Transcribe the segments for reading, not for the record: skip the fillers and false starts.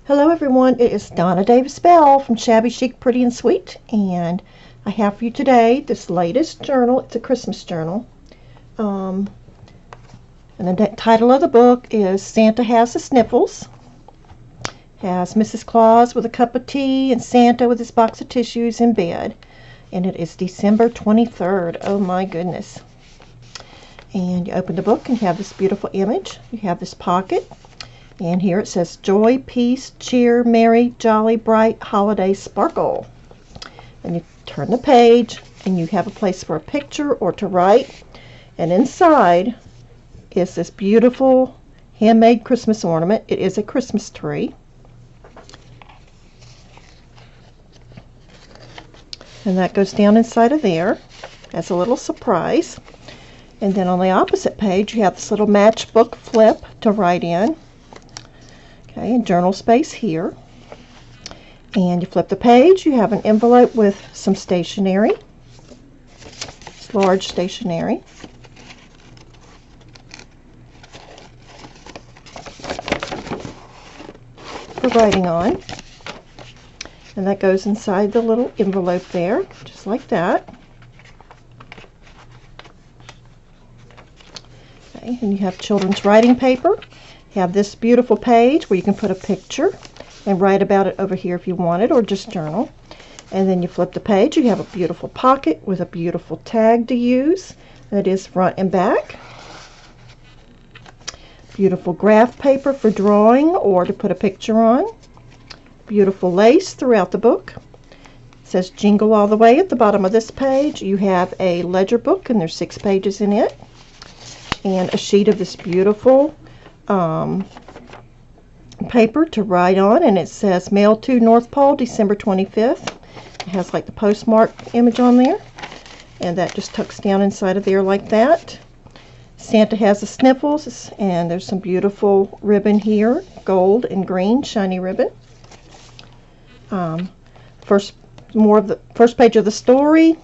Hello everyone, it is Donna Bell from Shabby Chic Pretty and Sweet, and I have for you today this latest journal. It's a Christmas journal. And the title of the book is Santa Has the Sniffles. Has Mrs. Claus with a cup of tea and Santa with his box of tissues in bed. And it is December 23rd. Oh my goodness. And you open the book and you have this beautiful image. You have this pocket. And here it says, Joy, Peace, Cheer, Merry, Jolly, Bright, Holiday, Sparkle. And you turn the page, and you have a place for a picture or to write. And inside is this beautiful handmade Christmas ornament. It is a Christmas tree. And that goes down inside of there as a little surprise. And then on the opposite page, you have this little matchbook flip to write in. Okay, and journal space here. And you flip the page, you have an envelope with some stationery. It's large stationery. For writing on. And that goes inside the little envelope there, just like that. Okay, and you have children's writing paper. You have this beautiful page where you can put a picture and write about it over here if you wanted, or just journal. And then you flip the page, you have a beautiful pocket with a beautiful tag to use. That is front and back. Beautiful graph paper for drawing or to put a picture on. Beautiful lace throughout the book. It says Jingle All the Way at the bottom of this page. You have a ledger book and there's 6 pages in it. And a sheet of this beautiful paper to write on, and it says Mail to North Pole, December 25th. It has like the postmark image on there, and that just tucks down inside of there like that. Santa has the sniffles, and there's some beautiful ribbon here, gold and green shiny ribbon. More of the first page of the story,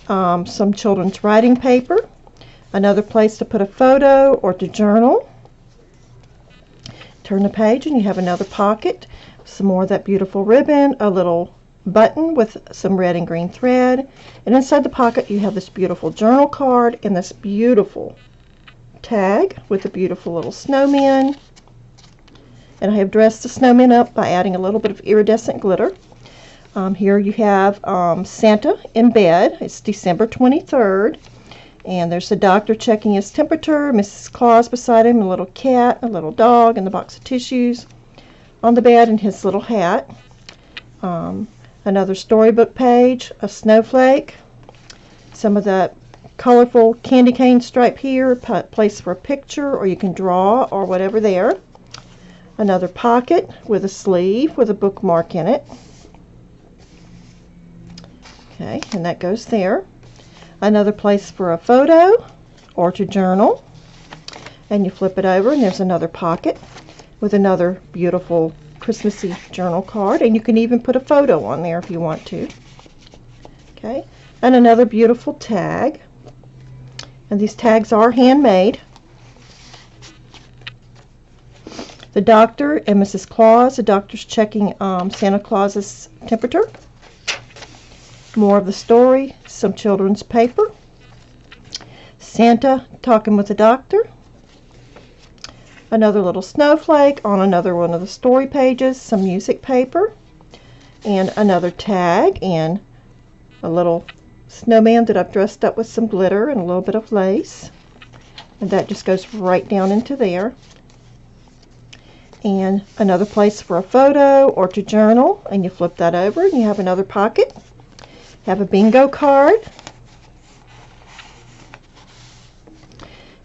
some children's writing paper, another place to put a photo or to journal. Turn the page and you have another pocket, some more of that beautiful ribbon, a little button with some red and green thread, and inside the pocket you have this beautiful journal card and this beautiful tag with a beautiful little snowman. And I have dressed the snowman up by adding a little bit of iridescent glitter. Here you have Santa in bed. It's December 23rd. And there's the doctor checking his temperature, Mrs. Claus beside him, a little cat, a little dog, and the box of tissues on the bed, and his little hat. Another storybook page, a snowflake, some of the colorful candy cane stripe here, place for a picture, or you can draw, or whatever there. Another pocket with a sleeve with a bookmark in it. Okay, and that goes there. Another place for a photo or to journal, and you flip it over and there's another pocket with another beautiful Christmassy journal card, and you can even put a photo on there if you want to. Okay, and another beautiful tag, and these tags are handmade. The doctor and Mrs. Claus. The doctor's checking Santa Claus's temperature. More of the story, some children's paper, Santa talking with the doctor, another little snowflake on another one of the story pages, some music paper, and another tag, and a little snowman that I've dressed up with some glitter and a little bit of lace, and that just goes right down into there. And another place for a photo or to journal, and you flip that over and you have another pocket. Have a bingo card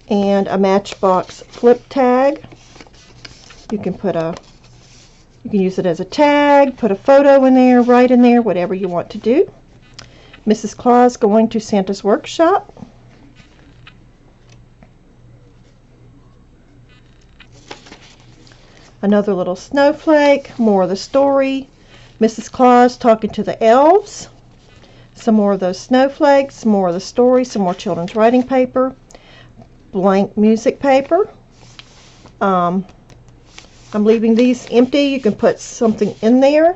and a Matchbox flip tag. You can use it as a tag, put a photo in there, write in there, whatever you want to do. Mrs. Claus going to Santa's workshop. Another little snowflake, more of the story. Mrs. Claus talking to the elves. Some more of those snowflakes, more of the story, some more children's writing paper, blank music paper, I'm leaving these empty. You can put something in there.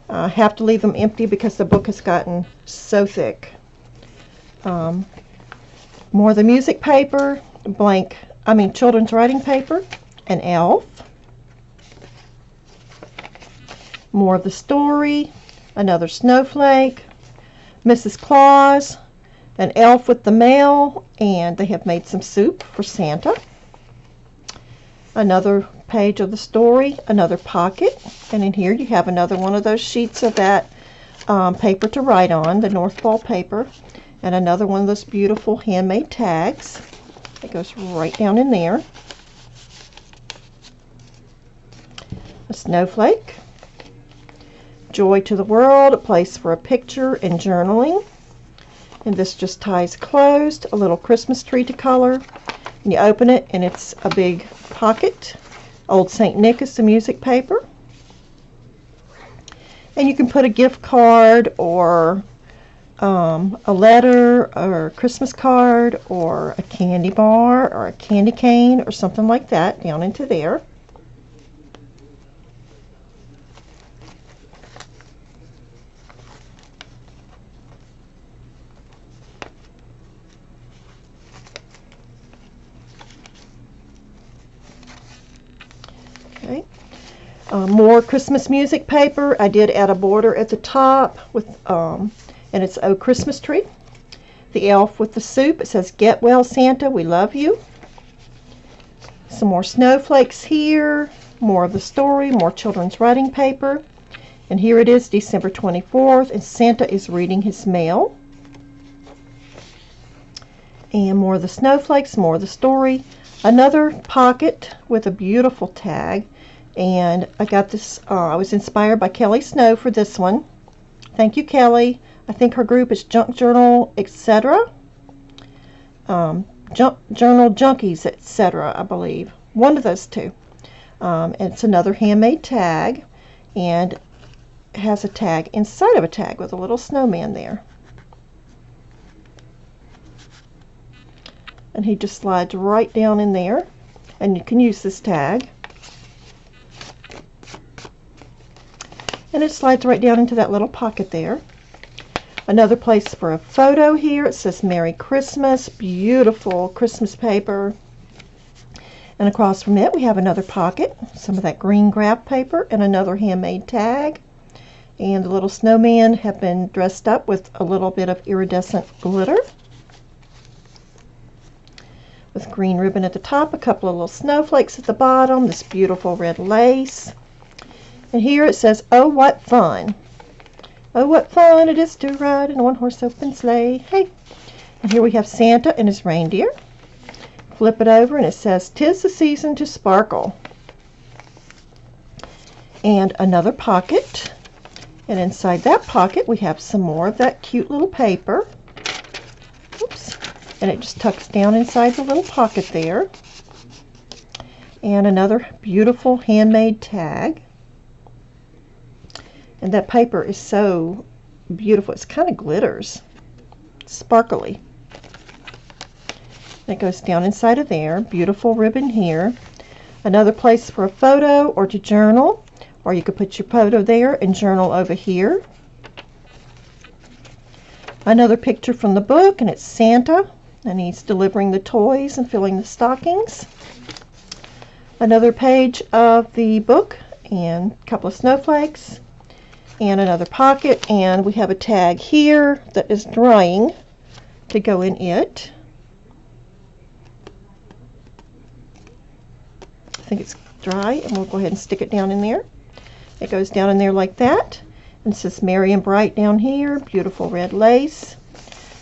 I have to leave them empty because the book has gotten so thick. More of the music paper, children's writing paper, an elf. More of the story, another snowflake, Mrs. Claus, an elf with the mail, and they have made some soup for Santa. Another page of the story, another pocket, and in here you have another one of those sheets of that paper to write on, the North Ball paper, and another one of those beautiful handmade tags. It goes right down in there. A snowflake. Joy to the world, a place for a picture and journaling. And this just ties closed. A little Christmas tree to color. And you open it and it's a big pocket. Old St. Nick is the music paper. And you can put a gift card or a letter or a Christmas card or a candy bar or a candy cane or something like that down into there. Okay. More Christmas music paper. I did add a border at the top with and it's a Christmas tree. The elf with the soup. It says, "Get well, Santa, we love you." Some more snowflakes here. More of the story. More children's writing paper. And here it is, December 24th, and Santa is reading his mail. And more of the snowflakes. More of the story. Another pocket with a beautiful tag. And I got this, I was inspired by Kelly Snow for this one. Thank you, Kelly. I think her group is Junk Journal, etc. Journal Junkies, etc., I believe. One of those two. It's another handmade tag, and it has a tag inside of a tag with a little snowman there. And he just slides right down in there, and you can use this tag. And it slides right down into that little pocket there. Another place for a photo here. It says Merry Christmas. Beautiful Christmas paper. And across from it we have another pocket. Some of that green graph paper and another handmade tag. And the little snowman have been dressed up with a little bit of iridescent glitter. With green ribbon at the top. A couple of little snowflakes at the bottom. This beautiful red lace. And here it says, "Oh, what fun. Oh, what fun it is to ride in a one-horse open sleigh." Hey. And here we have Santa and his reindeer. Flip it over and it says, "'Tis the season to sparkle." And another pocket. And inside that pocket we have some more of that cute little paper. Oops. And it just tucks down inside the little pocket there. And another beautiful handmade tag. And that paper is so beautiful. It's kind of glitters. Sparkly. And it goes down inside of there. Beautiful ribbon here. Another place for a photo or to journal. Or you could put your photo there and journal over here. Another picture from the book, and it's Santa. And he's delivering the toys and filling the stockings. Another page of the book and a couple of snowflakes. And another pocket, and we have a tag here that is drying to go in it. I think it's dry, and we'll go ahead and stick it down in there. It goes down in there like that, and it says Merry and Bright down here. Beautiful red lace.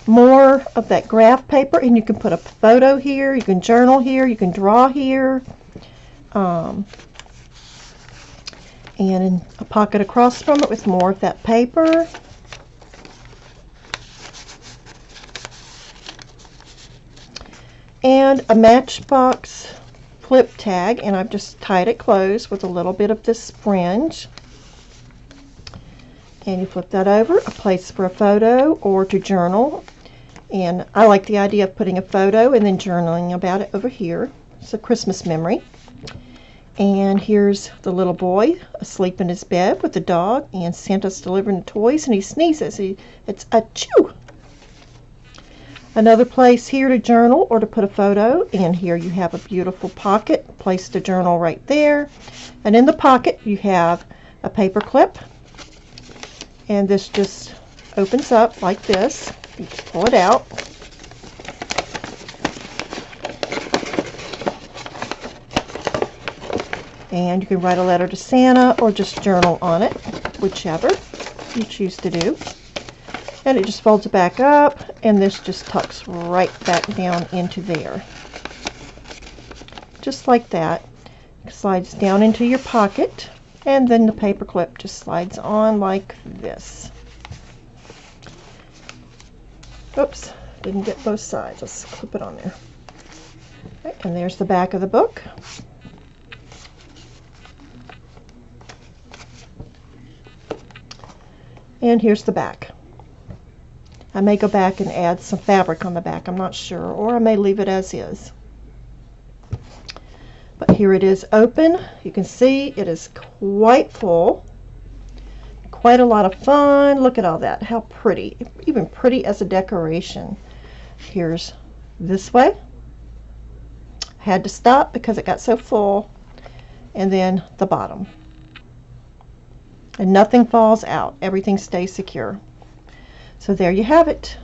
More of that graph paper, and you can put a photo here, you can journal here, you can draw here. And in a pocket across from it with more of that paper. And a Matchbox flip tag, and I've just tied it closed with a little bit of this fringe. And you flip that over, a place for a photo or to journal. And I like the idea of putting a photo and then journaling about it over here. It's a Christmas memory. And here's the little boy asleep in his bed with the dog, and Santa's delivering the toys, and he sneezes. It's a chew. Another place here to journal or to put a photo, and here you have a beautiful pocket. Place the journal right there. And in the pocket you have a paper clip, and this just opens up like this. You just pull it out. And you can write a letter to Santa or just journal on it, whichever you choose to do. And it just folds it back up, and this just tucks right back down into there. Just like that. It slides down into your pocket, and then the paper clip just slides on like this. Oops, didn't get both sides. Let's clip it on there. Okay, and there's the back of the book. And here's the back. I may go back and add some fabric on the back, I'm not sure, or I may leave it as is. But here it is open. You can see it is quite full. Quite a lot of fun. Look at all that. How pretty. Even pretty as a decoration. Here's this way. Had to stop because it got so full. And then the bottom. And nothing falls out. Everything stays secure. So there you have it.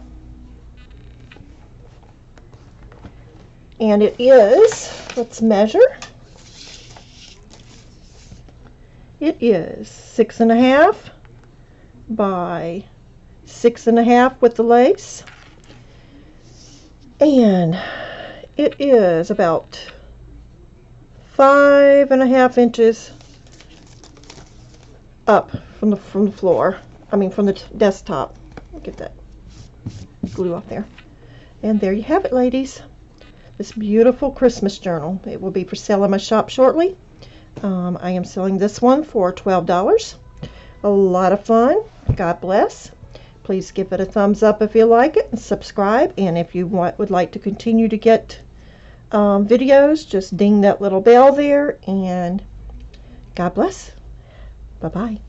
And it is, let's measure. It is 6.5 by 6.5 with the lace. And it is about 5.5 inches up from the floor. I mean from the desktop. Get that glue off there. And there you have it, ladies. This beautiful Christmas journal. It will be for sale in my shop shortly. I am selling this one for $12. A lot of fun. God bless. Please give it a thumbs up if you like it, and subscribe. And if you would like to continue to get videos, just ding that little bell there. And God bless. Bye-bye.